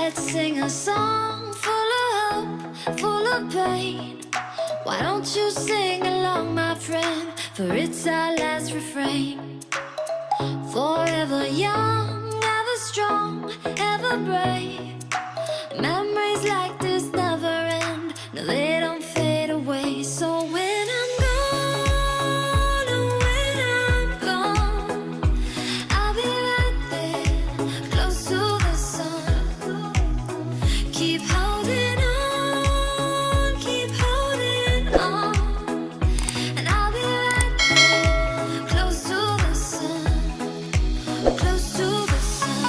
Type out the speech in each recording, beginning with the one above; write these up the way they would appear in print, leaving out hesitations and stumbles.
Let's sing a song full of hope, full of pain. Why don't you sing along, my friend? For it's our last refrain. Forever young, ever strong, ever brave. Memories like this never end. No, they don't fade away. So when I'm gone, oh, when I'm gone, I'll be right there, close to the sun. Keep holding on, keep holding on, and I'll be right there, close to the sun, close to the sun.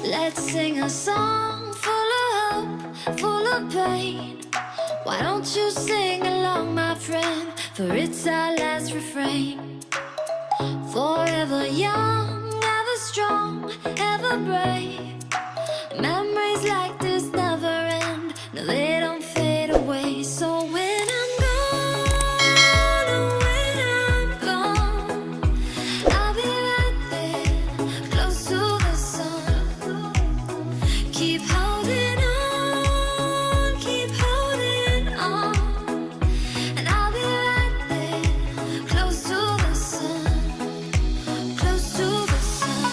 Let's sing a song full of hope, full of pain. Why don't you sing along, my friend? For it's our last refrain. Forever young, ever strong, ever brave. Memories like this never end. No, they don't fade away. So when I'm gone, oh, when I'm gone, I'll be right there, close to the sun. Keep holding on, keep holding on. And I'll be right there, close to the sun, close to the sun.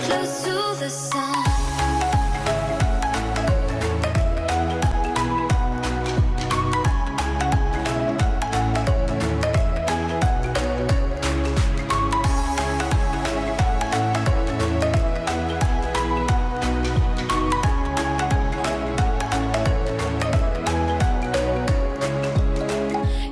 Close to the sun.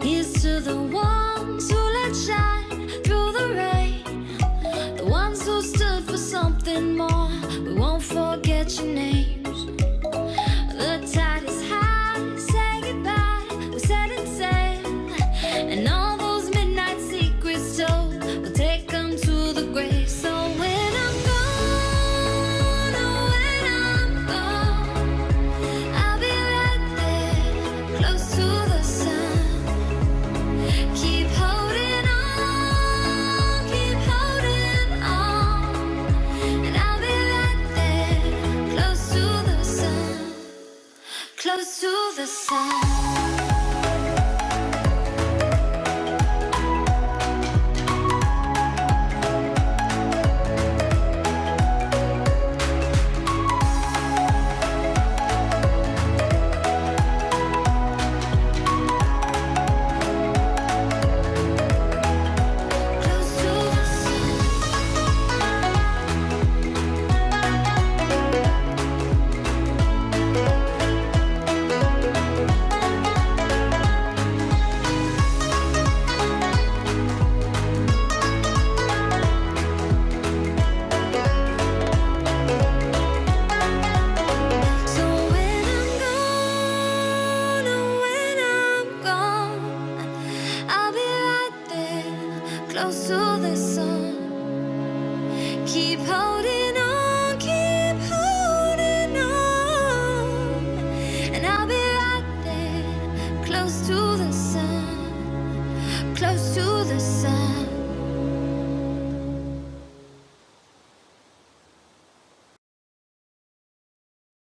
Here's to the ones who let shine through the rain, the ones who stood for something more. We won't forget your names. The tide is high, say goodbye, we're setting sail, and all those midnight secrets told, we'll take them to the grave. So when I'm gone, oh, when I'm gone, I'll be right there, close to the sun. Keep holding on, keep holding on. And I'll be right there, close to the sun, close to the sun. Close to the sun. So when I'm gone, oh, when I'm gone, I'll be right there, close to the sun. Keep holding on, keep holding on. And I'll be right there, close to the sun, close to the sun.